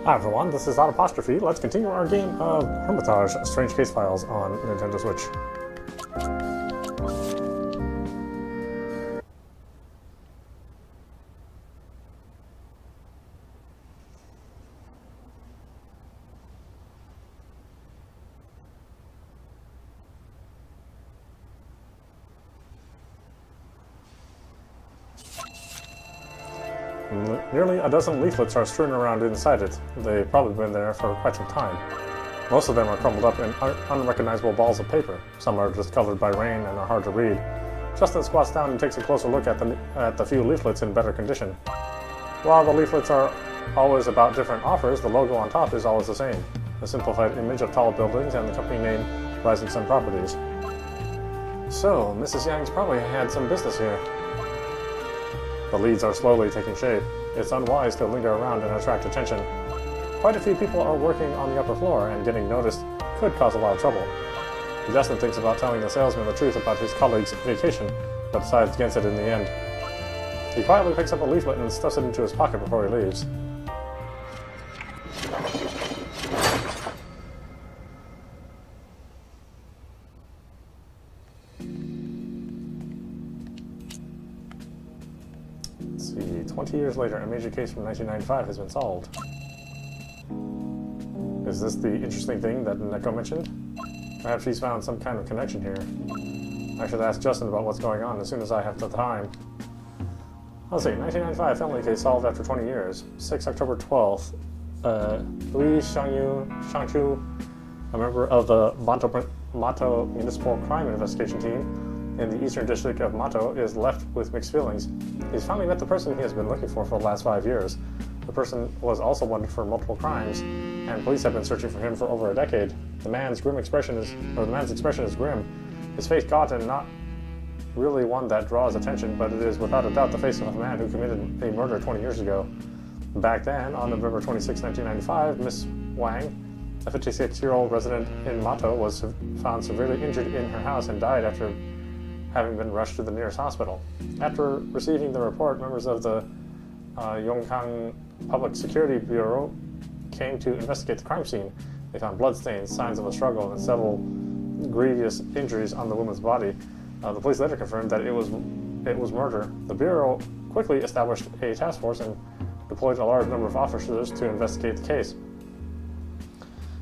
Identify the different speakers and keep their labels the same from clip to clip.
Speaker 1: Hi everyone, this is audap. Let's continue our game of Hermitage, Strange Case Files on Nintendo Switch. Nearly a dozen leaflets are strewn around inside it. They've probably been there for quite some time. Most of them are crumpled up in unrecognizable balls of paper. Some are discolored by rain and are hard to read. Justin squats down and takes a closer look at the few leaflets in better condition. While the leaflets are always about different offers, the logo on top is always the same. A simplified image of tall buildings and the company name Rising Sun Properties. So, Mrs. Yang's probably had some business here. The leads are slowly taking shape. It's unwise to linger around and attract attention. Quite a few people are working on the upper floor, and getting noticed could cause a lot of trouble. Justin thinks about telling the salesman the truth about his colleague's vacation, but decides against it in the end. He quietly picks up a leaflet and stuffs it into his pocket before he leaves. Let's see, 20 years later, a major case from 1995 has been solved. Is this the interesting thing that Neko mentioned? Perhaps she's found some kind of connection here. I should ask Justin about what's going on as soon as I have the time. Let's see, 1995 family case solved after 20 years. 6 October 12th. Louis Shangchu, a member of the Mato Municipal Crime Investigation Team in the Eastern District of Mato, is left with mixed feelings. He's finally met the person he has been looking for the last 5 years. The person was also wanted for multiple crimes, and police have been searching for him for over a decade. The man's expression is grim. His face gaunt and not really one that draws attention, but it is without a doubt the face of a man who committed a murder 20 years ago. Back then, on November 26, 1995, Miss Wang, a 56-year-old resident in Mato, was found severely injured in her house and died after having been rushed to the nearest hospital. After receiving the report, members of the Yongkang Public Security Bureau came to investigate the crime scene. They found bloodstains, signs of a struggle, and several grievous injuries on the woman's body. The police later confirmed that it was murder. The Bureau quickly established a task force and deployed a large number of officers to investigate the case.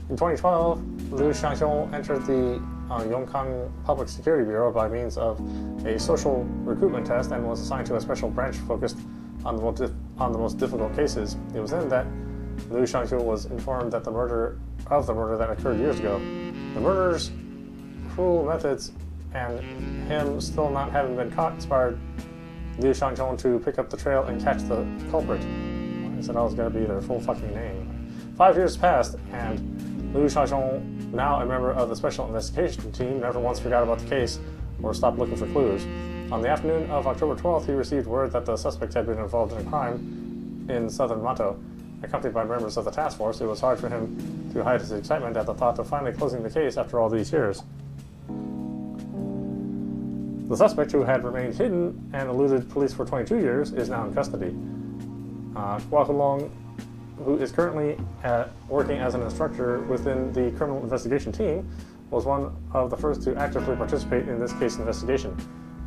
Speaker 1: In 2012, Liu Xiangxiong entered the Yongkang Public Security Bureau by means of a social recruitment test and was assigned to a special branch focused on the most difficult cases. It was then that Liu Xiangxiu was informed that the murder that occurred years ago. The murderer's cruel methods and him still not having been caught inspired Liu Xiangxiu to pick up the trail and catch the culprit. I said I was going to be their full fucking name. 5 years passed, and Liu Xiangxiu, now a member of the Special Investigation Team, never once forgot about the case or stopped looking for clues. On the afternoon of October 12th, he received word that the suspect had been involved in a crime in southern Mato. Accompanied by members of the task force, it was hard for him to hide his excitement at the thought of finally closing the case after all these years. The suspect, who had remained hidden and eluded police for 22 years, is now in custody. Hua Hulong, who is currently working as an instructor within the criminal investigation team, was one of the first to actively participate in this case investigation.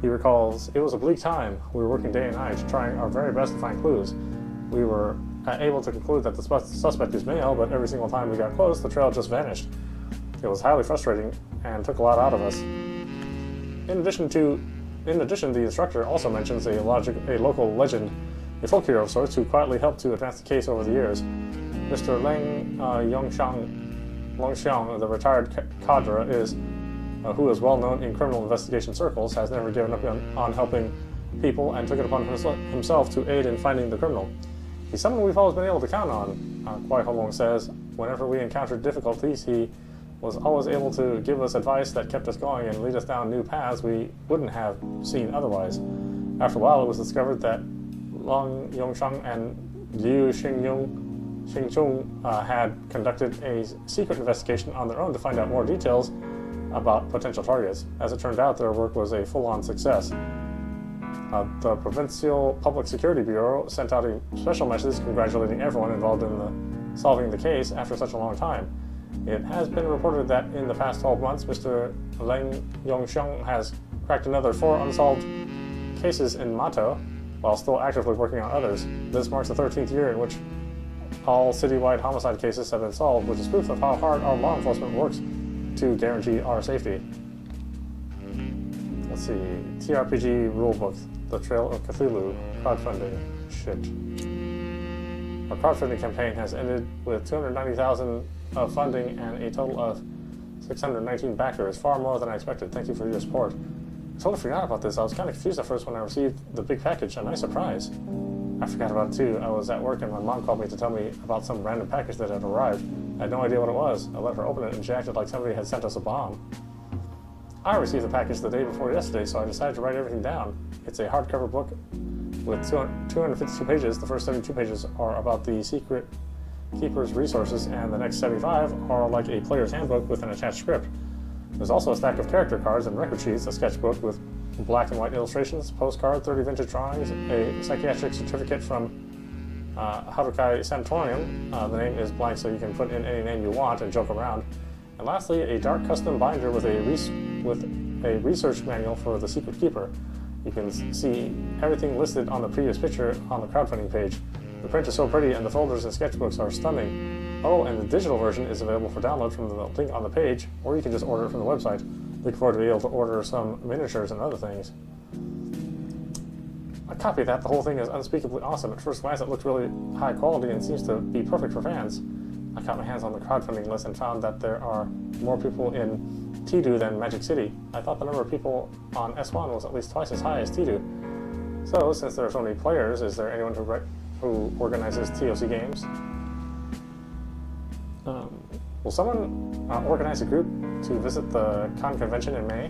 Speaker 1: He recalls, "It was a bleak time. We were working day and night, trying our very best to find clues. We were able to conclude that the suspect is male, but every single time we got close, the trail just vanished. It was highly frustrating and took a lot out of us." In addition, the instructor also mentions a local legend, a folk hero of sorts, who quietly helped to advance the case over the years. Mr. Leng Longxiang, the retired cadre, who is well known in criminal investigation circles, has never given up on helping people and took it upon himself to aid in finding the criminal. He's someone we've always been able to count on, Kwai Holong says. Whenever we encountered difficulties, he was always able to give us advice that kept us going and lead us down new paths we wouldn't have seen otherwise. After a while, it was discovered that Long Yongshang and Liu Xingchung had conducted a secret investigation on their own to find out more details about potential targets. As it turned out, their work was a full-on success. The Provincial Public Security Bureau sent out a special message congratulating everyone involved in solving the case after such a long time. It has been reported that in the past 12 months, Mr. Leng Yongxiong has cracked another 4 unsolved cases in Mato, while still actively working on others. This marks the 13th year in which all citywide homicide cases have been solved, which is proof of how hard our law enforcement works to guarantee our safety. Let's see, TRPG Rulebook, The Trail of Cthulhu, crowdfunding, shit. Our crowdfunding campaign has ended with $290,000 of funding and a total of 619 backers, far more than I expected. Thank you for your support. I totally forgot about this. I was kind of confused at first when I received the big package. A nice surprise. I forgot about it too. I was at work and my mom called me to tell me about some random package that had arrived. I had no idea what it was. I let her open it and she acted like somebody had sent us a bomb. I received the package the day before yesterday, so I decided to write everything down. It's a hardcover book with 252 pages. The first 72 pages are about the secret keeper's resources, and the next 75 are like a player's handbook with an attached script. There's also a stack of character cards and record sheets, a sketchbook with black and white illustrations, postcard, 30 vintage drawings, a psychiatric certificate from Harukai Sanatorium. The name is blank, so you can put in any name you want and joke around. And lastly, a dark custom binder with a research manual for the secret keeper. You can see everything listed on the previous picture on the crowdfunding page. The print is so pretty and the folders and sketchbooks are stunning. Oh, and the digital version is available for download from the link on the page, or you can just order it from the website. Looking forward to being able to order some miniatures and other things. A copy of that. The whole thing is unspeakably awesome. At first glance, it looked really high quality and seems to be perfect for fans. I got my hands on the crowdfunding list and found that there are more people in Tidu than Magic City. I thought the number of people on S1 was at least twice as high as Tidu. So, since there are so many players, is there anyone who organizes TOC games? Will someone organize a group to visit the con convention in May?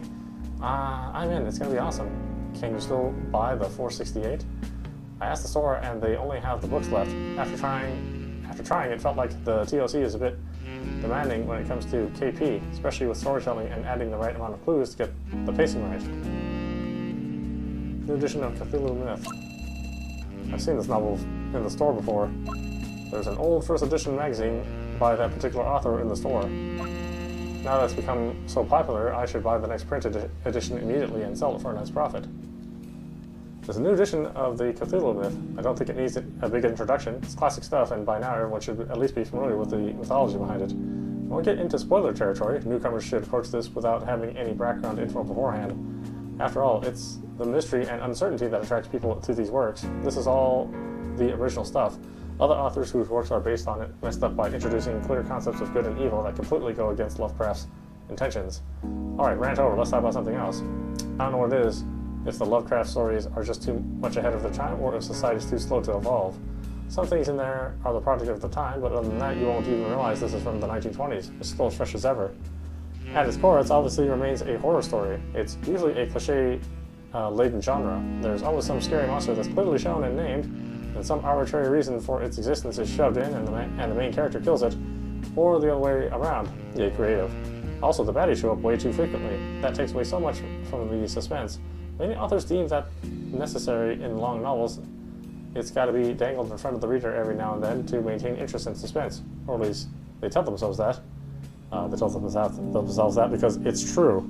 Speaker 1: I'm in. It's going to be awesome. Can you still buy the 468? I asked the store and they only have the books left. After trying, it felt like the TOC is a bit demanding when it comes to KP, especially with storytelling and adding the right amount of clues to get the pacing right. New edition of Cthulhu Myth. I've seen this novel in the store before. There's an old first edition magazine by that particular author in the store. Now that it's become so popular, I should buy the next printed edition immediately and sell it for a nice profit. There's a new edition of the Cthulhu Myth. I don't think it needs a big introduction. It's classic stuff, and by now everyone should at least be familiar with the mythology behind it. When we get into spoiler territory, newcomers should approach this without having any background info beforehand. After all, it's the mystery and uncertainty that attracts people to these works. This is all the original stuff. Other authors whose works are based on it messed up by introducing clear concepts of good and evil that completely go against Lovecraft's intentions. Alright, rant over, let's talk about something else. I don't know what it is, if the Lovecraft stories are just too much ahead of their time or if society's too slow to evolve. Some things in there are the product of the time, but other than that, you won't even realize this is from the 1920s. It's still as fresh as ever. At its core, it obviously remains a horror story. It's usually a cliche-laden genre. There's always some scary monster that's clearly shown and named, and some arbitrary reason for its existence is shoved in and the main character kills it, or the other way around. Yay, creative. Also, the baddies show up way too frequently. That takes away so much from the suspense. Many authors deem that necessary in long novels. It's got to be dangled in front of the reader every now and then to maintain interest and suspense, or at least they tell themselves that. They tell themselves that because it's true.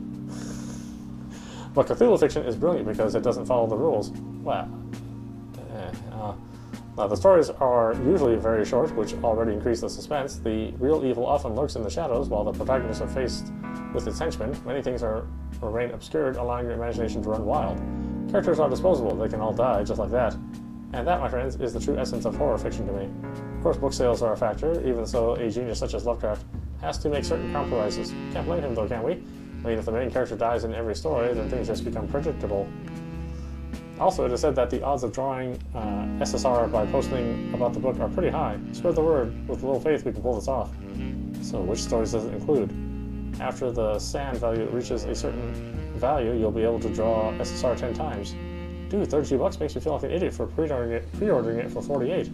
Speaker 1: But Cthulhu fiction is brilliant because it doesn't follow the rules. Well, the stories are usually very short, which already increase the suspense. The real evil often lurks in the shadows, while the protagonists are faced with its henchmen. Many things remain obscured, allowing your imagination to run wild. Characters are disposable, they can all die just like that. And that, my friends, is the true essence of horror fiction to me. Of course, book sales are a factor, even so a genius such as Lovecraft has to make certain compromises. Can't blame him though, can we? I mean, if the main character dies in every story, then things just become predictable. Also, it is said that the odds of drawing SSR by posting about the book are pretty high. Spread the word. With a little faith, we can pull this off. So, which stories does it include? After the sand value reaches a certain value, you'll be able to draw SSR 10 times. Dude, $32 makes me feel like an idiot for pre-ordering it for $48.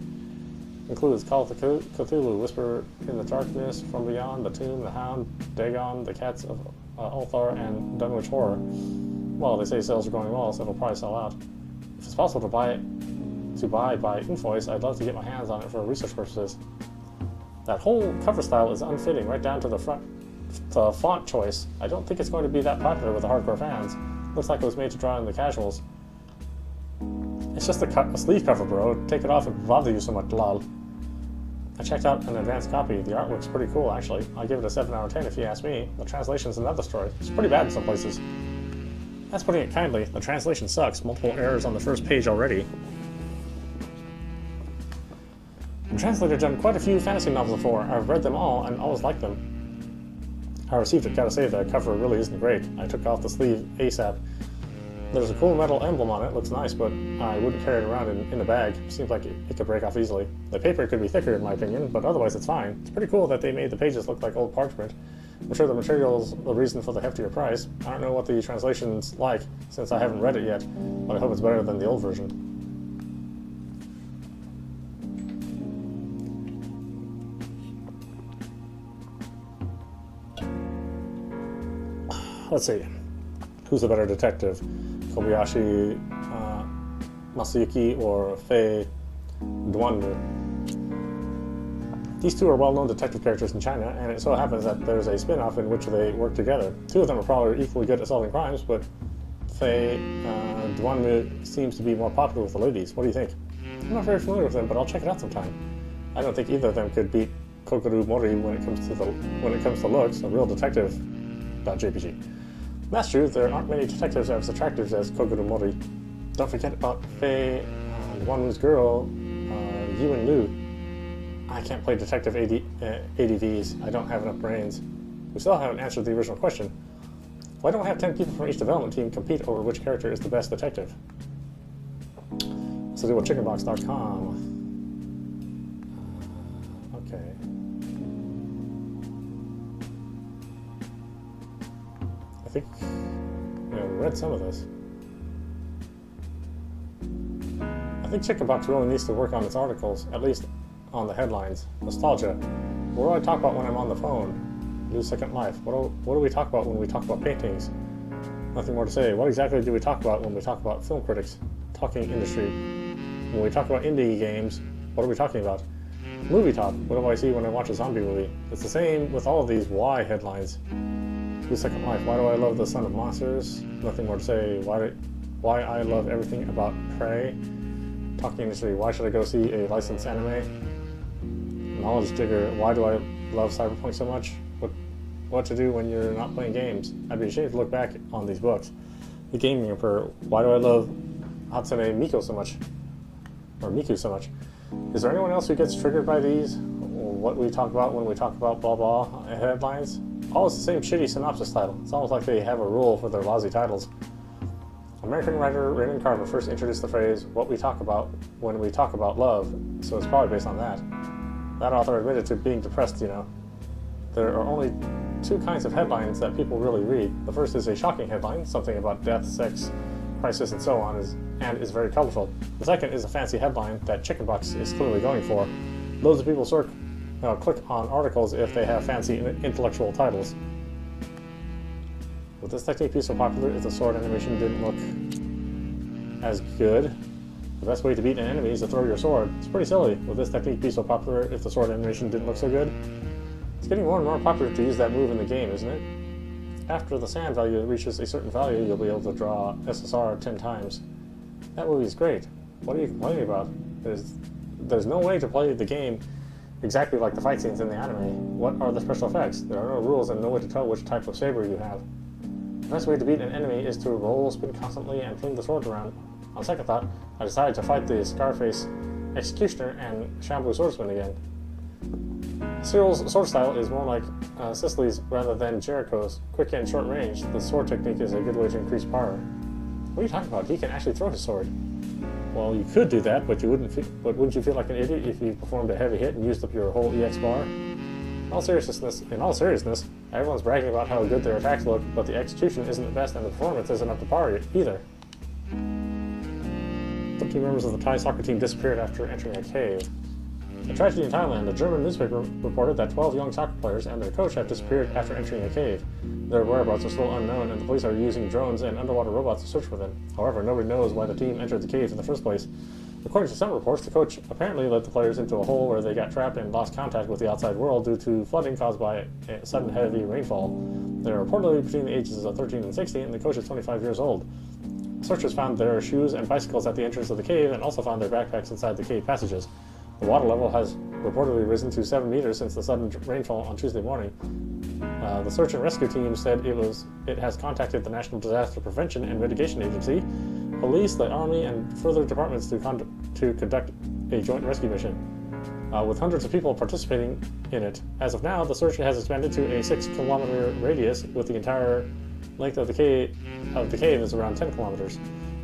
Speaker 1: Includes Call of Cthulhu, Whisper in the Darkness, From Beyond, The Tomb, The Hound, Dagon, The Cats of Ulthar, and Dunwich Horror. Well, they say sales are going well, so it'll probably sell out. If it's possible to buy by invoice, I'd love to get my hands on it for research purposes. That whole cover style is unfitting, right down to the font choice. I don't think it's going to be that popular with the hardcore fans. Looks like it was made to draw in the casuals. It's just a sleeve cover, bro. Take it off and bother you so much, lol. I checked out an advanced copy. The artwork's pretty cool, actually. I'll give it a 7 out of 10 if you ask me. The translation's another story. It's pretty bad in some places. That's putting it kindly. The translation sucks. Multiple errors on the first page already. The translator done quite a few fantasy novels before. I've read them all and always liked them. I received it. Gotta say, the cover really isn't great. I took off the sleeve ASAP. There's a cool metal emblem on it. Looks nice, but I wouldn't carry it around in a bag. Seems like it could break off easily. The paper could be thicker in my opinion, but otherwise it's fine. It's pretty cool that they made the pages look like old parchment. I'm sure the material's the reason for the heftier price. I don't know what the translation's like, since I haven't read it yet, but I hope it's better than the old version. Let's see. Who's the better detective? Kobayashi Masayuki or Fei Duanmu? These two are well-known detective characters in China, and it so happens that there's a spin-off in which they work together. Two of them are probably equally good at solving crimes, but Fei Duanmu seems to be more popular with the ladies. What do you think? I'm not very familiar with them, but I'll check it out sometime. I don't think either of them could beat Kokoru Mori when it comes to looks, a real detective.jpg. That's true, there aren't many detectives as attractive as Kokoru Mori. Don't forget about Fei Duanmu's girl, Yuan Liu. I can't play detective ADVs. I don't have enough brains. We still haven't answered the original question. Why don't we have 10 people from each development team compete over which character is the best detective? So do with chickenbox.com. Okay. I think we read some of this. I think Chickenbox really needs to work on its articles, at least on the headlines. Nostalgia. What do I talk about when I'm on the phone? New Second Life. What do we talk about when we talk about paintings? Nothing more to say. What exactly do we talk about when we talk about film critics? Talking industry. When we talk about indie games, what are we talking about? Movie talk. What do I see when I watch a zombie movie? It's the same with all of these why headlines. New Second Life. Why do I love the Son of Monsters? Nothing more to say. Why I love everything about Prey. Talking industry. Why should I go see a licensed anime? Knowledge digger. Why do I love Cyberpunk so much? What to do when you're not playing games? I'd be ashamed to look back on these books. The Gaming Emperor. Why do I love Hatsune Miku so much? Or Miku so much? Is there anyone else who gets triggered by these? What we talk about when we talk about blah blah headlines? All is the same shitty synopsis title. It's almost like they have a rule for their lousy titles. American writer Raymond Carver first introduced the phrase, what we talk about when we talk about love, so it's probably based on that. That author admitted to being depressed, There are only two kinds of headlines that people really read. The first is a shocking headline, something about death, sex, crisis, and so on, and is very colorful. The second is a fancy headline that Chickenbox is clearly going for. Loads of people click on articles if they have fancy intellectual titles. Would this technique be so popular if the sword animation didn't look as good? The best way to beat an enemy is to throw your sword. It's pretty silly. Would this technique be so popular if the sword animation didn't look so good? It's getting more and more popular to use that move in the game, isn't it? After the sand value reaches a certain value, you'll be able to draw SSR 10 times. That movie's great. What are you complaining about? There's no way to play the game exactly like the fight scenes in the anime. What are the special effects? There are no rules and no way to tell which type of saber you have. The best way to beat an enemy is to roll, spin constantly, and fling the sword around. On second thought, I decided to fight the Scarface Executioner and Shampoo Swordsman again. Cyril's sword style is more like Sicily's rather than Jericho's. Quick and short range, the sword technique is a good way to increase power. What are you talking about? He can actually throw his sword. Well, you could do that, but wouldn't you feel like an idiot if you performed a heavy hit and used up your whole EX bar? In all seriousness, everyone's bragging about how good their attacks look, but the execution isn't the best and the performance isn't up to par either. 13 members of the Thai soccer team disappeared after entering a cave. A tragedy in Thailand. A German newspaper reported that 12 young soccer players and their coach have disappeared after entering a cave. Their whereabouts are still unknown, and the police are using drones and underwater robots to search for them. However, nobody knows why the team entered the cave in the first place. According to some reports, the coach apparently led the players into a hole where they got trapped and lost contact with the outside world due to flooding caused by a sudden heavy rainfall. They are reportedly between the ages of 13 and 16, and the coach is 25 years old. Searchers found their shoes and bicycles at the entrance of the cave and also found their backpacks inside the cave passages. The water level has reportedly risen to 7 meters since the sudden rainfall on Tuesday morning. The search and rescue team said it has contacted the National Disaster Prevention and Mitigation Agency, police, the army, and further departments to conduct a joint rescue mission, with hundreds of people participating in it. As of now, the search has expanded to a 6-kilometer radius, with the entire length of the cave is around 10 kilometers.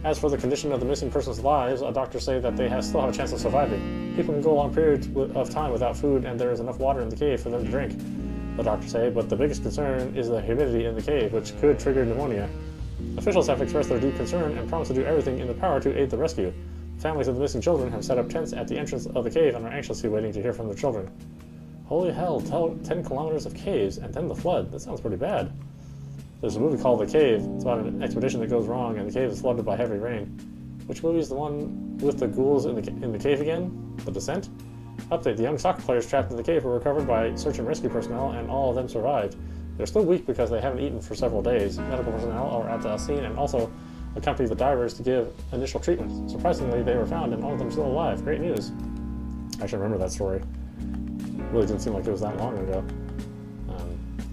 Speaker 1: As for the condition of the missing persons' lives, doctors say that they still have a chance of surviving. People can go long periods of time without food, and there is enough water in the cave for them to drink, the doctors say, but the biggest concern is the humidity in the cave, which could trigger pneumonia. Officials have expressed their deep concern and promised to do everything in their power to aid the rescue. Families of the missing children have set up tents at the entrance of the cave and are anxiously waiting to hear from their children. Holy hell, 10 kilometers of caves, and then the flood. That sounds pretty bad. There's a movie called The Cave. It's about an expedition that goes wrong, and the cave is flooded by heavy rain. Which movie is the one with the ghouls in the cave again? The Descent? Update, the young soccer players trapped in the cave were recovered by search and rescue personnel, and all of them survived. They're still weak because they haven't eaten for several days. Medical personnel are at the scene and also accompany the divers to give initial treatment. Surprisingly, they were found and all of them still alive. Great news. I should remember that story. Really didn't seem like it was that long ago.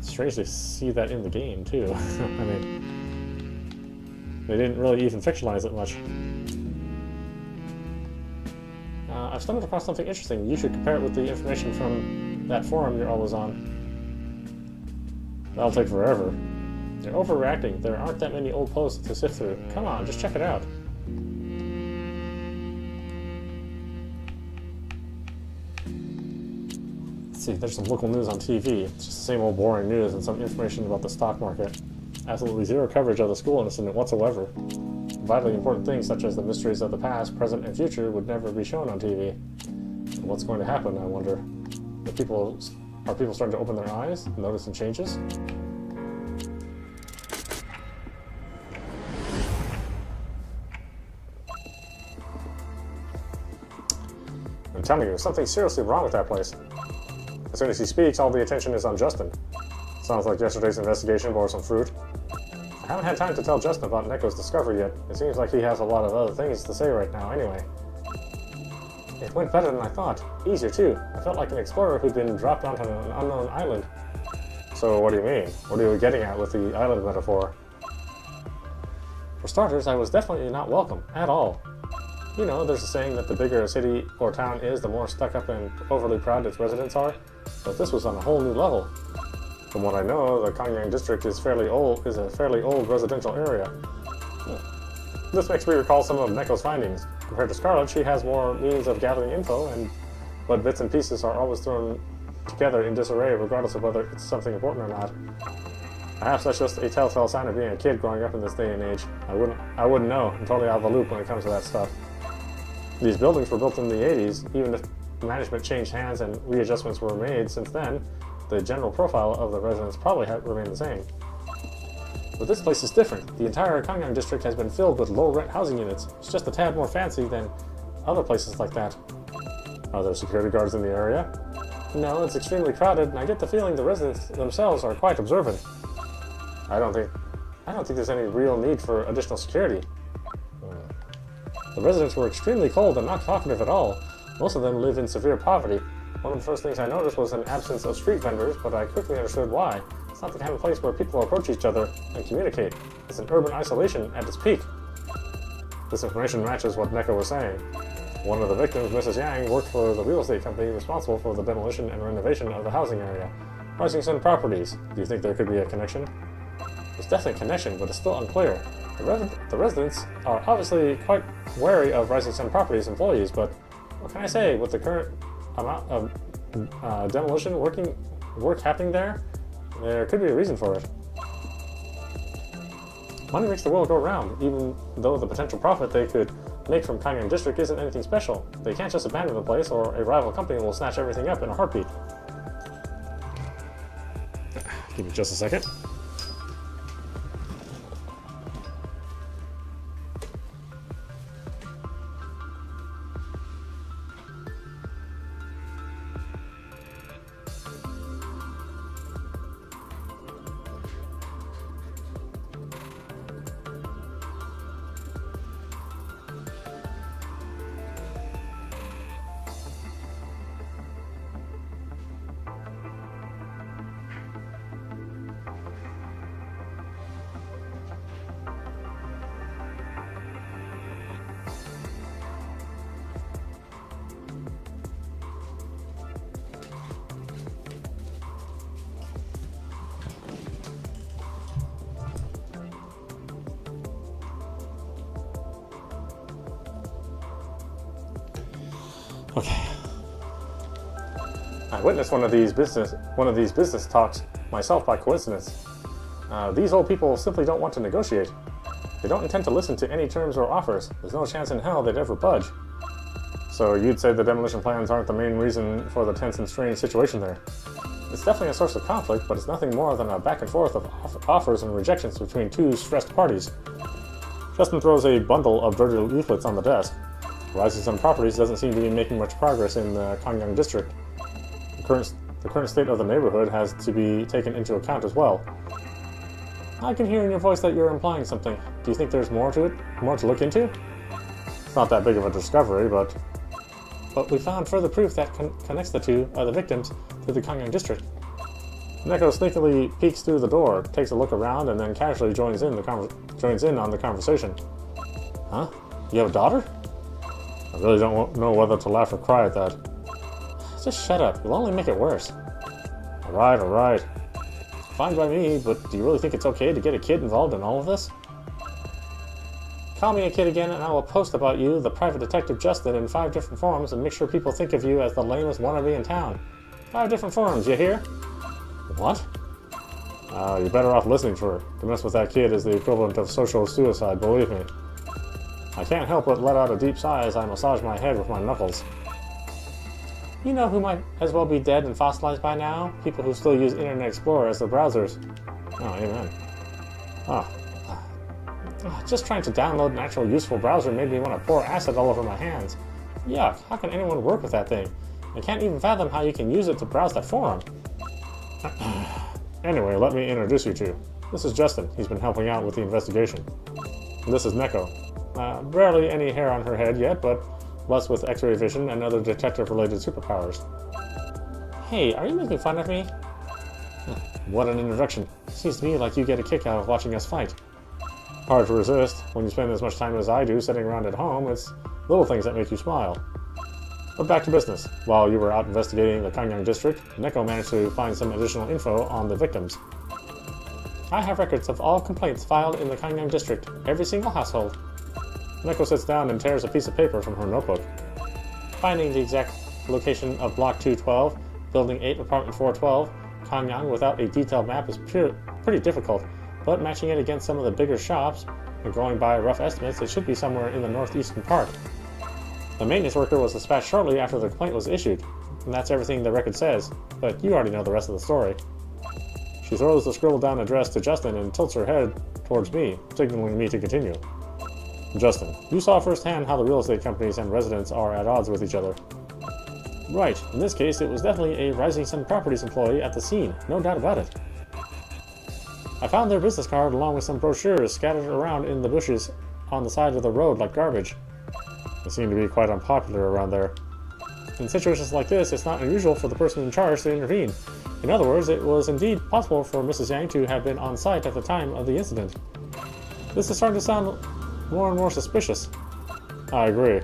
Speaker 1: Strange to see that in the game, too. I mean, they didn't really even fictionalize it much. I've stumbled across something interesting. You should compare it with the information from that forum you're always on. That'll take forever. They're overreacting. There aren't that many old posts to sift through. Come on, just check it out. Let's see, there's some local news on TV. It's just the same old boring news and some information about the stock market. Absolutely zero coverage of the school incident whatsoever. Vitally important things such as the mysteries of the past, present, and future would never be shown on TV. What's going to happen, I wonder? Are people starting to open their eyes, notice some changes? I'm telling you, something's seriously wrong with that place. As soon as he speaks, all the attention is on Justin. Sounds like yesterday's investigation bore some fruit. I haven't had time to tell Justin about Neko's discovery yet. It seems like he has a lot of other things to say right now anyway. It went better than I thought. Easier, too. I felt like an explorer who'd been dropped onto an unknown island. So what do you mean? What are you getting at with the island metaphor? For starters, I was definitely not welcome, at all. You know, there's a saying that the bigger a city or town is, the more stuck up and overly proud its residents are. But this was on a whole new level. From what I know, the Kangyang district is a fairly old residential area. This makes me recall some of Neko's findings. Compared to Scarlet, she has more means of gathering info, but bits and pieces are always thrown together in disarray, regardless of whether it's something important or not. Perhaps that's just a telltale sign of being a kid growing up in this day and age. I wouldn't know. I'm totally out of the loop when it comes to that stuff. These buildings were built in the 80s. Even if management changed hands and readjustments were made since then, the general profile of the residents probably remained the same. But this place is different. The entire Kangyang district has been filled with low-rent housing units. It's just a tad more fancy than other places like that. Are there security guards in the area? No, it's extremely crowded, and I get the feeling the residents themselves are quite observant. I don't think there's any real need for additional security. The residents were extremely cold and not talkative at all. Most of them live in severe poverty. One of the first things I noticed was an absence of street vendors, but I quickly understood why. It's not the kind of place where people approach each other and communicate. It's an urban isolation at its peak. This information matches what Neko was saying. One of the victims, Mrs. Yang, worked for the real estate company responsible for the demolition and renovation of the housing area. Rising Sun Properties. Do you think there could be a connection? There's definitely a connection, but it's still unclear. The residents are obviously quite wary of Rising Sun Properties employees, but what can I say? With the current amount of demolition work happening there could be a reason for it. Money makes the world go round, even though the potential profit they could make from Kangyang District isn't anything special. They can't just abandon the place, or a rival company will snatch everything up in a heartbeat. Give me just a second. Okay. I witnessed one of these business talks myself by coincidence. These old people simply don't want to negotiate. They don't intend to listen to any terms or offers. There's no chance in hell they'd ever budge. So you'd say the demolition plans aren't the main reason for the tense and strange situation there. It's definitely a source of conflict, but it's nothing more than a back and forth of offers and rejections between two stressed parties. Justin throws a bundle of dirty leaflets on the desk. Rising Sun Properties doesn't seem to be making much progress in the Kangyang district. The current state of the neighborhood has to be taken into account as well. I can hear in your voice that you're implying something. Do you think there's more to it? More to look into? It's not that big of a discovery, but we found further proof that connects the two of the victims to the Kangyang district. Neko sneakily peeks through the door, takes a look around, and then casually joins in on the conversation. Huh? You have a daughter? I really don't know whether to laugh or cry at that. Just shut up. You'll only make it worse. Alright. Fine by me, but do you really think it's okay to get a kid involved in all of this? Call me a kid again and I will post about you, the private detective Justin, in 5 different forums and make sure people think of you as the lamest wannabe in town. 5 different forums, you hear? What? You're better off listening to her. To mess with that kid is the equivalent of social suicide, believe me. I can't help but let out a deep sigh as I massage my head with my knuckles. You know who might as well be dead and fossilized by now? People who still use Internet Explorer as their browsers. Oh, amen. Just trying to download an actual useful browser made me want to pour acid all over my hands. Yuck, how can anyone work with that thing? I can't even fathom how you can use it to browse that forum. Anyway, let me introduce you to. This is Justin. He's been helping out with the investigation. And this is Neko. Barely any hair on her head yet, but blessed with X-ray vision and other detective-related superpowers. Hey, are you making fun of me? What an introduction. Seems to me like you get a kick out of watching us fight. Hard to resist. When you spend as much time as I do sitting around at home, it's little things that make you smile. But back to business. While you were out investigating the Kangyang district, Neko managed to find some additional info on the victims. I have records of all complaints filed in the Kangyang district, every single household. Neko sits down and tears a piece of paper from her notebook. Finding the exact location of Block 212, Building 8, Apartment 412, Kangyang without a detailed map is pretty difficult, but matching it against some of the bigger shops, and going by rough estimates, it should be somewhere in the northeastern part. The maintenance worker was dispatched shortly after the complaint was issued, and that's everything the record says, but you already know the rest of the story. She throws the scribbled down address to Justin and tilts her head towards me, signaling me to continue. Justin, you saw firsthand how the real estate companies and residents are at odds with each other. Right, in this case it was definitely a Rising Sun Properties employee at the scene, no doubt about it. I found their business card along with some brochures scattered around in the bushes on the side of the road like garbage. They seem to be quite unpopular around there. In situations like this, it's not unusual for the person in charge to intervene. In other words, it was indeed possible for Mrs. Yang to have been on site at the time of the incident. This is starting to sound more and more suspicious. I agree.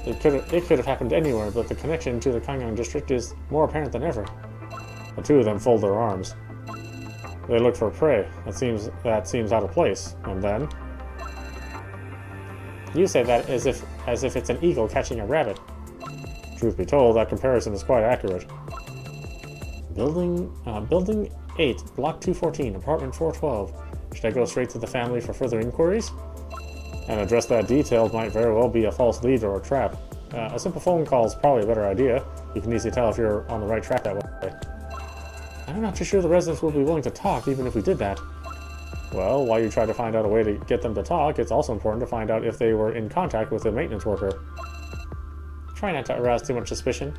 Speaker 1: It could have happened anywhere, but the connection to the Kangyang district is more apparent than ever. The two of them fold their arms. They look for prey. That seems out of place. And then? You say that as if it's an eagle catching a rabbit. Truth be told, that comparison is quite accurate. Building 8, Block 214, Apartment 412. Should I go straight to the family for further inquiries? An address that detailed might very well be a false lead or a trap. A simple phone call is probably a better idea. You can easily tell if you're on the right track that way. I'm not too sure the residents will be willing to talk even if we did that. Well, while you try to find out a way to get them to talk, it's also important to find out if they were in contact with a maintenance worker. Try not to arouse too much suspicion.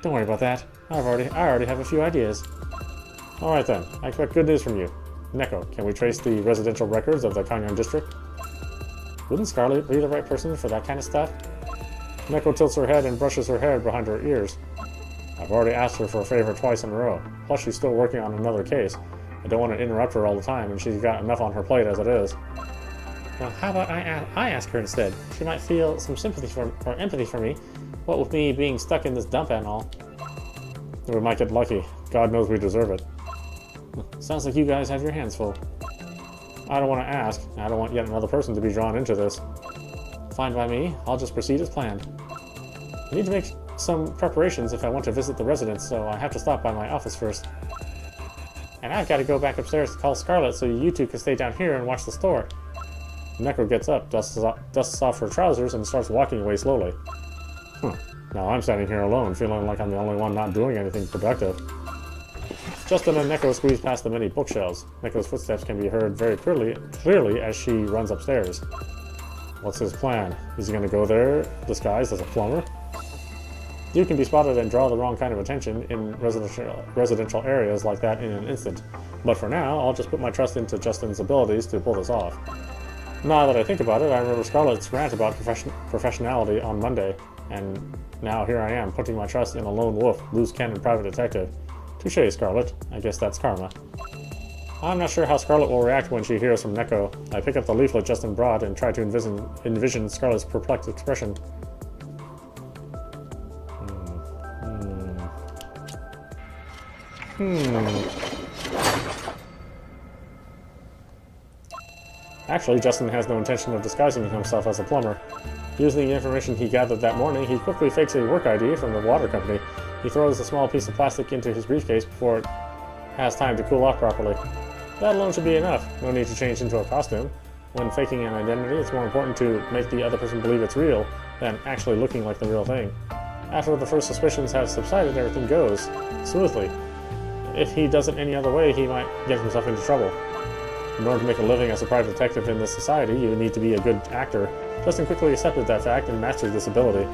Speaker 1: Don't worry about that. I already have a few ideas. Alright then, I expect good news from you. Neko, can we trace the residential records of the Kangyang district? Wouldn't Scarlet be the right person for that kind of stuff? Neko tilts her head and brushes her hair behind her ears. I've already asked her for a favor twice in a row. Plus she's still working on another case. I don't want to interrupt her all the time, and she's got enough on her plate as it is. Well, how about I ask her instead? She might feel some sympathy or empathy for me, what with me being stuck in this dump and all. We might get lucky. God knows we deserve it. Sounds like you guys have your hands full. I don't want to ask. I don't want yet another person to be drawn into this. Fine by me. I'll just proceed as planned. I need to make some preparations if I want to visit the residence, so I have to stop by my office first. And I've got to go back upstairs to call Scarlet so you two can stay down here and watch the store. Necro gets up, dusts off her trousers, and starts walking away slowly. Now I'm standing here alone, feeling like I'm the only one not doing anything productive. Justin and Necro squeeze past the many bookshelves. Necro's footsteps can be heard very clearly as she runs upstairs. What's his plan? Is he going to go there, disguised as a plumber? You can be spotted and draw the wrong kind of attention in residential areas like that in an instant. But for now, I'll just put my trust into Justin's abilities to pull this off. Now that I think about it, I remember Scarlett's rant about professionality on Monday, and now here I am, putting my trust in a lone wolf, loose cannon private detective. Touché, Scarlett. I guess that's karma. I'm not sure how Scarlett will react when she hears from Neko. I pick up the leaflet Justin brought and try to envision Scarlett's perplexed expression. Actually, Justin has no intention of disguising himself as a plumber. Using the information he gathered that morning, he quickly fakes a work ID from the water company. He throws a small piece of plastic into his briefcase before it has time to cool off properly. That alone should be enough. No need to change into a costume. When faking an identity, it's more important to make the other person believe it's real than actually looking like the real thing. After the first suspicions have subsided, everything goes smoothly. If he does it any other way, he might get himself into trouble. In order to make a living as a private detective in this society, you need to be a good actor. Justin quickly accepted that fact and mastered this ability.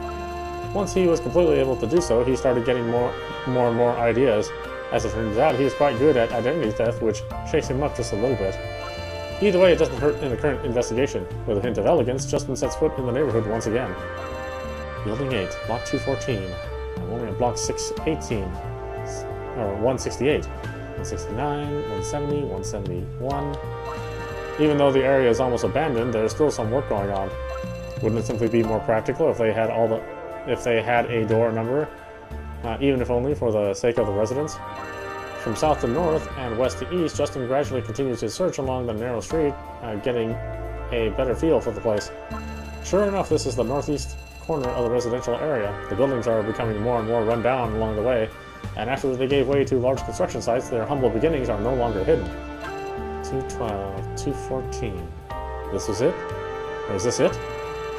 Speaker 1: Once he was completely able to do so, he started getting more and more ideas. As it turns out, he is quite good at identity theft, which shakes him up just a little bit. Either way, it doesn't hurt in the current investigation. With a hint of elegance, Justin sets foot in the neighborhood once again. Building 8, Block 214. I'm only at Block 618. Or 168. 169, 170, 171. Even though the area is almost abandoned, there's still some work going on. Wouldn't it simply be more practical if they had a door number, even if only for the sake of the residents? From south to north and west to east, Justin gradually continues his search along the narrow street, getting a better feel for the place. Sure enough, this is the northeast corner of the residential area. The buildings are becoming more and more run down along the way, and after they gave way to large construction sites, their humble beginnings are no longer hidden. 212, 214. This is it? Or is this it?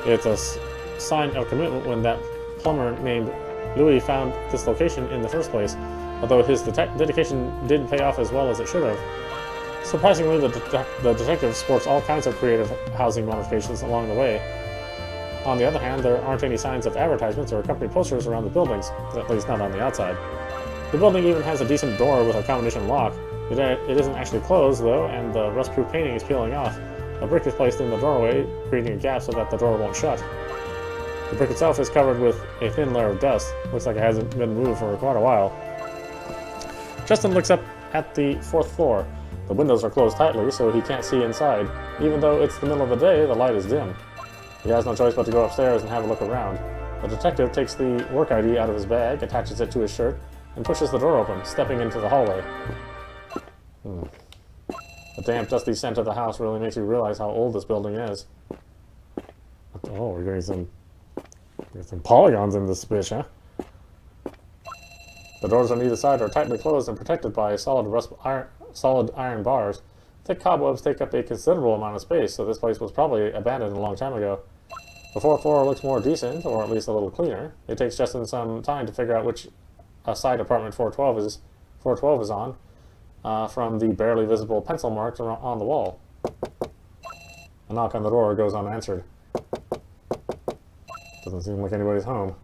Speaker 1: It's a sign of commitment when that plumber named Louis found this location in the first place, although his dedication didn't pay off as well as it should have. Surprisingly, the detective sports all kinds of creative housing modifications along the way. On the other hand, there aren't any signs of advertisements or company posters around the buildings, at least not on the outside. The building even has a decent door with a combination lock. It isn't actually closed, though, and the rust-proof painting is peeling off. A brick is placed in the doorway, creating a gap so that the door won't shut. The brick itself is covered with a thin layer of dust. Looks like it hasn't been moved for quite a while. Justin looks up at the 4th floor. The windows are closed tightly, so he can't see inside. Even though it's the middle of the day, the light is dim. He has no choice but to go upstairs and have a look around. The detective takes the work ID out of his bag, attaches it to his shirt, and pushes the door open, stepping into the hallway. The damp, dusty scent of the house really makes you realize how old this building is. Oh, we're getting some polygons in this bitch, huh? The doors on either side are tightly closed and protected by solid iron bars. Thick cobwebs take up a considerable amount of space, so this place was probably abandoned a long time ago. The 4th floor looks more decent, or at least a little cleaner. It takes Justin some time to figure out which side apartment 412 is on, from the barely visible pencil marks on the wall. A knock on the door goes unanswered. Doesn't seem like anybody's home.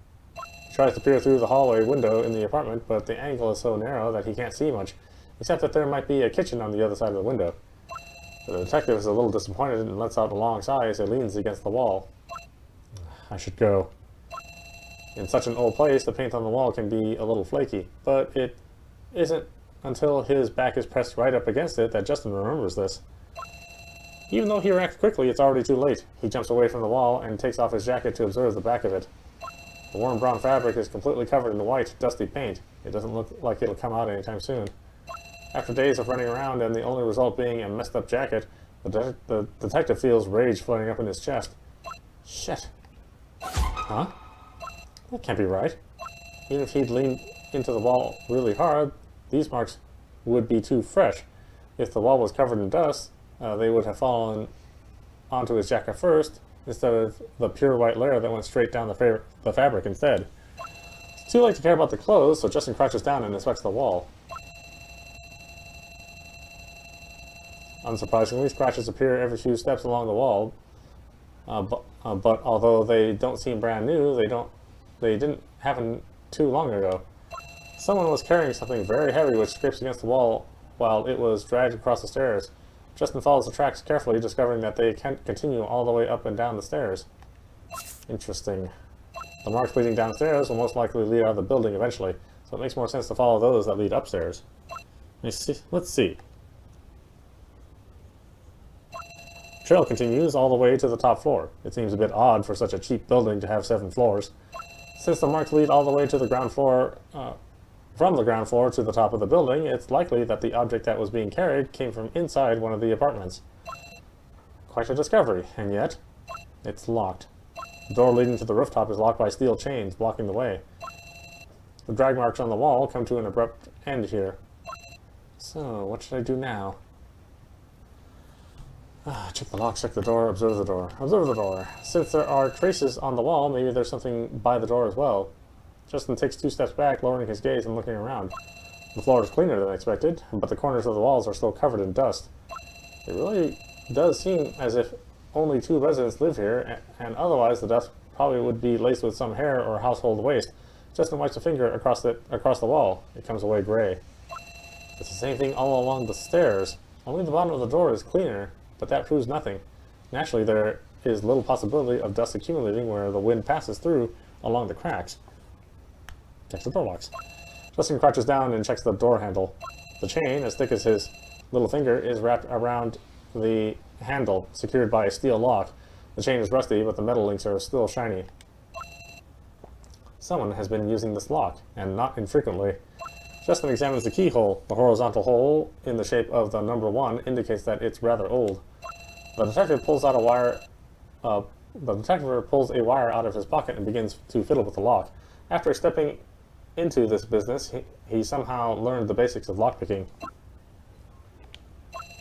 Speaker 1: He tries to peer through the hallway window in the apartment, but the angle is so narrow that he can't see much, except that there might be a kitchen on the other side of the window. The detective is a little disappointed and lets out a long sigh as he leans against the wall. I should go. In such an old place, the paint on the wall can be a little flaky, but it isn't until his back is pressed right up against it that Justin remembers this. Even though he reacts quickly, it's already too late. He jumps away from the wall and takes off his jacket to observe the back of it. The warm brown fabric is completely covered in white, dusty paint. It doesn't look like it'll come out anytime soon. After days of running around and the only result being a messed up jacket, the detective feels rage flaring up in his chest. Shit. Huh? That can't be right. Even if he'd leaned into the wall really hard, these marks would be too fresh. If the wall was covered in dust, they would have fallen onto his jacket first, instead of the pure white layer that went straight down the fabric instead. It's too late to care about the clothes, so Justin crouches down and inspects the wall. Unsurprisingly, scratches appear every few steps along the wall, but although they don't seem brand new, they didn't happen too long ago. Someone was carrying something very heavy which scrapes against the wall while it was dragged across the stairs. Justin follows the tracks carefully, discovering that they can't continue all the way up and down the stairs. Interesting. The marks leading downstairs will most likely lead out of the building eventually, so it makes more sense to follow those that lead upstairs. Let's see. Trail continues all the way to the top floor. It seems a bit odd for such a cheap building to have 7 floors. Since the marks lead all the way to the ground floor, from the ground floor to the top of the building, it's likely that the object that was being carried came from inside one of the apartments. Quite a discovery, and yet, it's locked. The door leading to the rooftop is locked by steel chains, blocking the way. The drag marks on the wall come to an abrupt end here. So, what should I do now? Check the locks, check the door, observe the door. Observe the door. Since there are traces on the wall, maybe there's something by the door as well. Justin takes 2 steps back, lowering his gaze and looking around. The floor is cleaner than expected, but the corners of the walls are still covered in dust. It really does seem as if only 2 residents live here, and otherwise the dust probably would be laced with some hair or household waste. Justin wipes a finger across the wall. It comes away gray. It's the same thing all along the stairs. Only the bottom of the door is cleaner, but that proves nothing. Naturally, there is little possibility of dust accumulating where the wind passes through along the cracks. Checks the door locks. Justin crouches down and checks the door handle. The chain, as thick as his little finger, is wrapped around the handle, secured by a steel lock. The chain is rusty, but the metal links are still shiny. Someone has been using this lock, and not infrequently. Justin examines the keyhole. The horizontal hole in the shape of the number 1 indicates that it's rather old. The detective pulls a wire out of his pocket and begins to fiddle with the lock. After stepping into this business, he somehow learned the basics of lockpicking.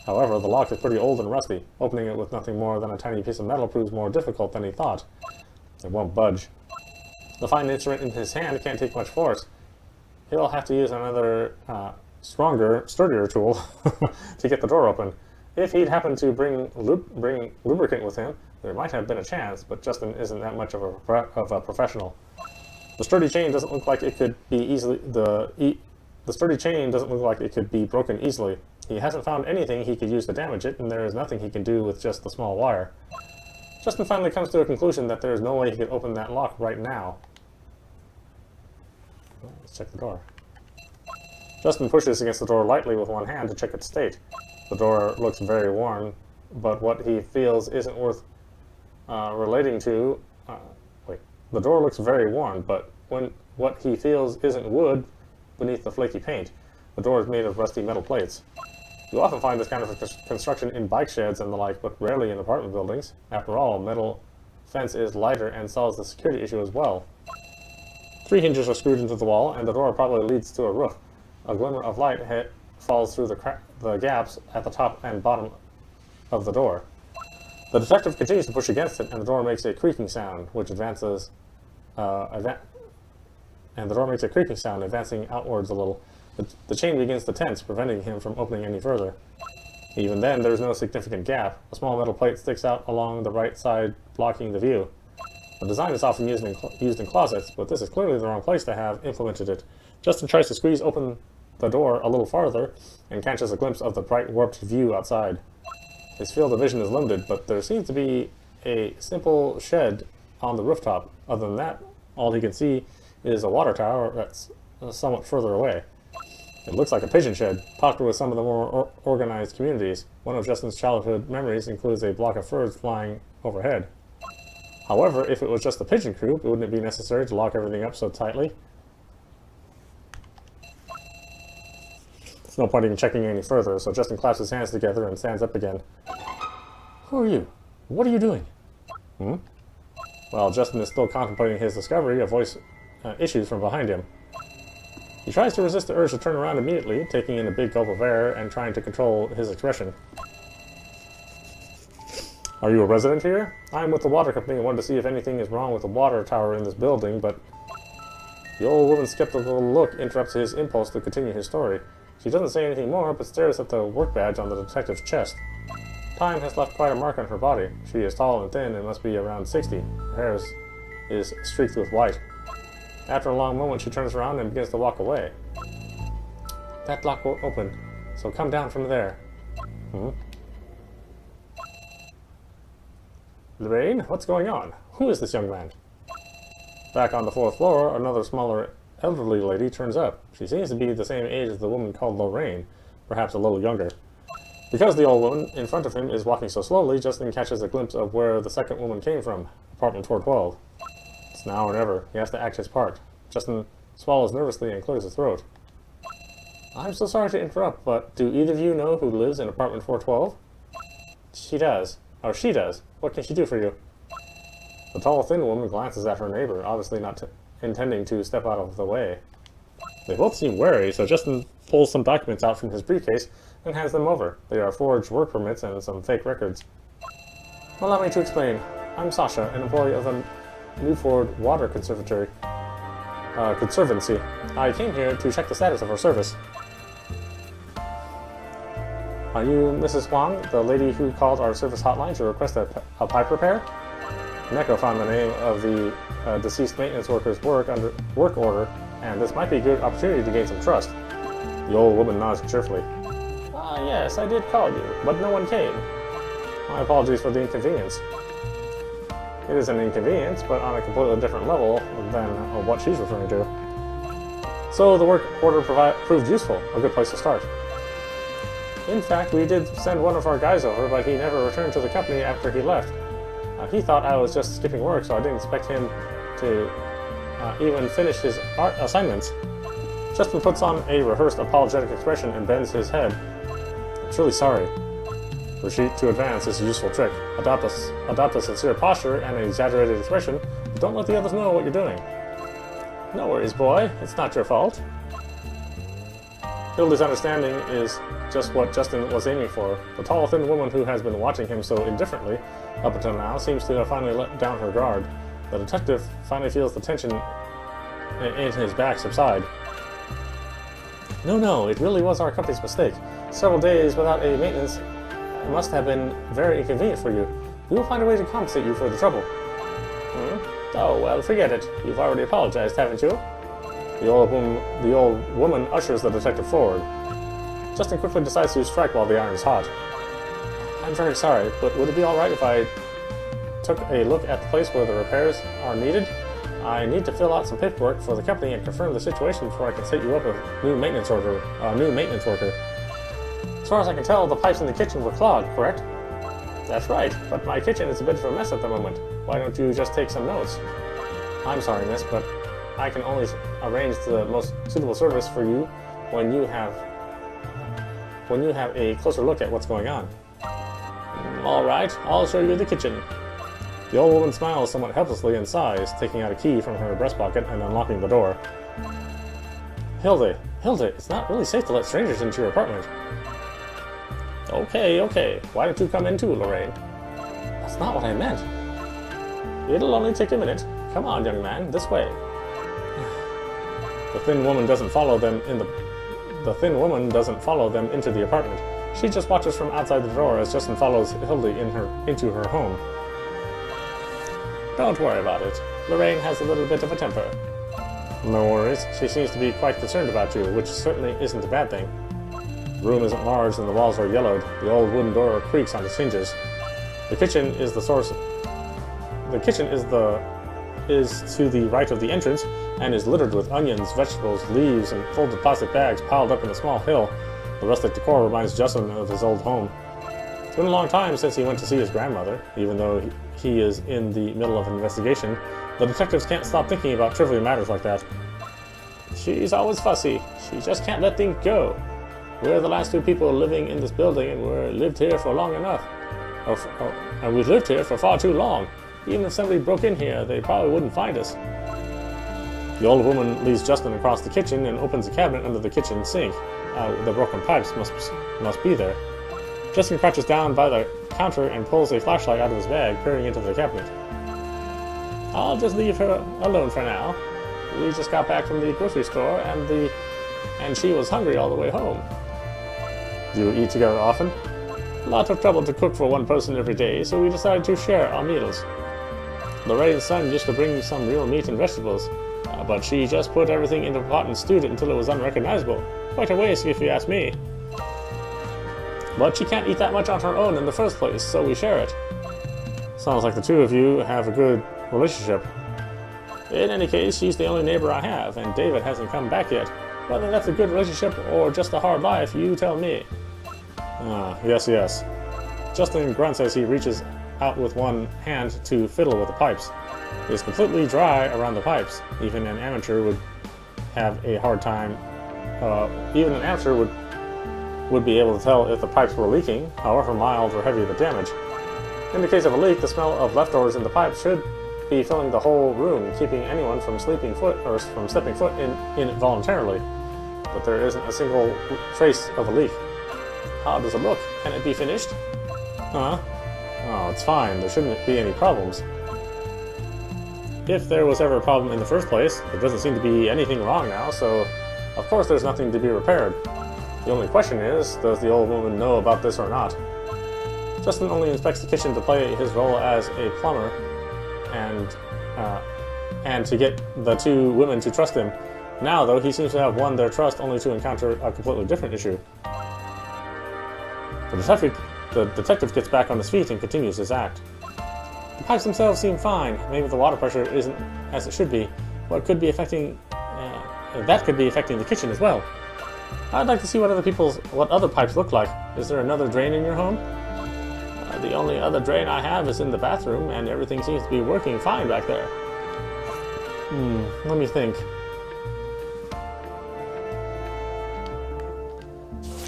Speaker 1: However, the lock is pretty old and rusty. Opening it with nothing more than a tiny piece of metal proves more difficult than he thought. It won't budge. The fine instrument in his hand can't take much force. He'll have to use another stronger, sturdier tool to get the door open. If he'd happened to bring lubricant with him, there might have been a chance, but Justin isn't that much of a professional. The sturdy chain doesn't look like it could be broken easily. He hasn't found anything he could use to damage it, and there is nothing he can do with just the small wire. Justin finally comes to a conclusion that there is no way he could open that lock right now. Let's check the door. Justin pushes against the door lightly with one hand to check its state. The door looks very worn, but what he feels isn't worth relating to. The door looks very worn, but what he feels isn't wood beneath the flaky paint. The door is made of rusty metal plates. You often find this kind of construction in bike sheds and the like, but rarely in apartment buildings. After all, metal fence is lighter and solves the security issue as well. 3 hinges are screwed into the wall, and the door probably leads to a roof. A glimmer of light falls through the gaps at the top and bottom of the door. The detective continues to push against it, and the door makes a creaking sound, advancing outwards a little. The chain begins to tense, preventing him from opening any further. Even then, there is no significant gap. A small metal plate sticks out along the right side, blocking the view. The design is often used in closets, but this is clearly the wrong place to have implemented it. Justin tries to squeeze open the door a little farther and catches a glimpse of the bright, warped view outside. His field of vision is limited, but there seems to be a simple shed on the rooftop. Other than that, all he can see is a water tower that's somewhat further away. It looks like a pigeon shed, popular with some of the more organized communities. One of Justin's childhood memories includes a flock of birds flying overhead. However, if it was just a pigeon coop, wouldn't it be necessary to lock everything up so tightly? There's no point in checking any further, so Justin claps his hands together and stands up again. Who are you? What are you doing? While Justin is still contemplating his discovery, a voice issues from behind him. He tries to resist the urge to turn around immediately, taking in a big gulp of air and trying to control his expression. Are you a resident here? I'm with the water company and wanted to see if anything is wrong with the water tower in this building, but... The old woman's skeptical look interrupts his impulse to continue his story. She doesn't say anything more, but stares at the work badge on the detective's chest. Time has left quite a mark on her body. She is tall and thin and must be around 60. Her hair is streaked with white. After a long moment, she turns around and begins to walk away. That lock won't open, so come down from there. Lorraine, what's going on? Who is this young man? Back on the 4th floor, another smaller elderly lady turns up. She seems to be the same age as the woman called Lorraine, perhaps a little younger. Because the old woman in front of him is walking so slowly, Justin catches a glimpse of where the second woman came from, apartment 412. It's now or never. He has to act his part. Justin swallows nervously and clears his throat. I'm so sorry to interrupt, but do either of you know who lives in apartment 412? She does. Oh, she does. What can she do for you? The tall, thin woman glances at her neighbor, obviously not intending to step out of the way. They both seem wary, so Justin pulls some documents out from his briefcase and hands them over. They are forged work permits and some fake records. Allow me to explain. I'm Sasha, an employee of the Newford Water Conservancy. I came here to check the status of our service. Are you Mrs. Huang, the lady who called our service hotline to request a pipe repair? Neko found the name of the deceased maintenance worker's work order, and this might be a good opportunity to gain some trust. The old woman nods cheerfully. Ah, yes, I did call you, but no one came. My apologies for the inconvenience. It is an inconvenience, but on a completely different level than what she's referring to. So the work order proved useful, a good place to start. In fact, we did send one of our guys over, but he never returned to the company after he left. He thought I was just skipping work, so I didn't expect him to even finish his art assignments. Justin puts on a rehearsed apologetic expression and bends his head. I'm truly sorry. Retreat to advance is a useful trick. Adopt a sincere posture and an exaggerated expression, but don't let the others know what you're doing. No worries, boy. It's not your fault. Hilda's understanding is just what Justin was aiming for. The tall, thin woman who has been watching him so indifferently up until now seems to have finally let down her guard. The detective finally feels the tension in his back subside. No, it really was our company's mistake. Several days without a maintenance must have been very inconvenient for you. We will find a way to compensate you for the trouble. Oh, well, forget it. You've already apologized, haven't you? The old woman ushers the detective forward. Justin quickly decides to strike while the iron is hot. I'm very sorry, but would it be alright if I took a look at the place where the repairs are needed? I need to fill out some paperwork for the company and confirm the situation before I can set you up a new maintenance worker. As far as I can tell, the pipes in the kitchen were clogged, correct? That's right, but my kitchen is a bit of a mess at the moment. Why don't you just take some notes? I'm sorry, miss, but I can only arrange the most suitable service for you when you have a closer look at what's going on. All right, I'll show you the kitchen. The old woman smiles somewhat helplessly and sighs, taking out a key from her breast pocket and unlocking the door. Hilda, it's not really safe to let strangers into your apartment. Okay. Why don't you come in too, Lorraine? That's not what I meant. It'll only take a minute. Come on, young man, this way. The thin woman doesn't follow them into the apartment. She just watches from outside the door as Justin follows Hilda into her home. Don't worry about it. Lorraine has a little bit of a temper. No worries. She seems to be quite concerned about you, which certainly isn't a bad thing. The room isn't large and the walls are yellowed. The old wooden door creaks on its hinges. The kitchen is to the right of the entrance and is littered with onions, vegetables, leaves, and folded plastic bags piled up in a small hill. The rustic decor reminds Justin of his old home. It's been a long time since he went to see his grandmother. Even though he is in the middle of an investigation, the detectives can't stop thinking about trivial matters like that. She's always fussy. She just can't let things go. We're the last two people living in this building, and we've lived here for long enough. And we've lived here for far too long. Even if somebody broke in here, they probably wouldn't find us. The old woman leads Justin across the kitchen and opens a cabinet under the kitchen sink. The broken pipes must be there. Justin crouches down by the counter and pulls a flashlight out of his bag, peering into the cabinet. I'll just leave her alone for now. We just got back from the grocery store, and she was hungry all the way home. Do you eat together often? A lot of trouble to cook for one person every day, so we decided to share our meals. Lorraine's son used to bring some real meat and vegetables, but she just put everything into a pot and stewed it until it was unrecognizable. Quite a waste, if you ask me. But she can't eat that much on her own in the first place, so we share it. Sounds like the two of you have a good relationship. In any case, she's the only neighbor I have, and David hasn't come back yet. Whether that's a good relationship or just a hard life, you tell me. Yes. Justin grunts as he reaches out with one hand to fiddle with the pipes. It is completely dry around the pipes. Even an amateur would have a hard time. Even an amateur would be able to tell if the pipes were leaking, however mild or heavy the damage. In the case of a leak, the smell of leftovers in the pipe should be filling the whole room, keeping anyone from stepping foot in it voluntarily. But there isn't a single trace of a leak. How does it look? Can it be finished? Oh, it's fine. There shouldn't be any problems. If there was ever a problem in the first place, there doesn't seem to be anything wrong now, so of course there's nothing to be repaired. The only question is, does the old woman know about this or not? Justin only inspects the kitchen to play his role as a plumber and to get the two women to trust him. Now, though, he seems to have won their trust only to encounter a completely different issue. The detective gets back on his feet and continues his act. The pipes themselves seem fine. Maybe the water pressure isn't as it should be. That could be affecting the kitchen as well. I'd like to see what other pipes look like. Is there another drain in your home? The only other drain I have is in the bathroom, and everything seems to be working fine back there. Let me think.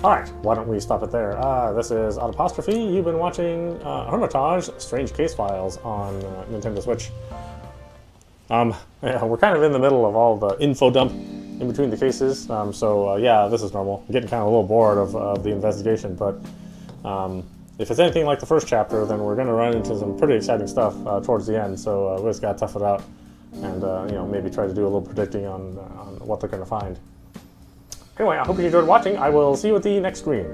Speaker 1: Alright, why don't we stop it there? This is audapostrophe. You've been watching Hermitage, Strange Case Files on Nintendo Switch. We're kind of in the middle of all the info dump in between the cases, yeah, this is normal. I'm getting kind of a little bored of the investigation, but if it's anything like the first chapter, then we're going to run into some pretty exciting stuff towards the end, so we just got to tough it out and maybe try to do a little predicting on what they're going to find. Anyway, I hope you enjoyed watching. I will see you at the next screen.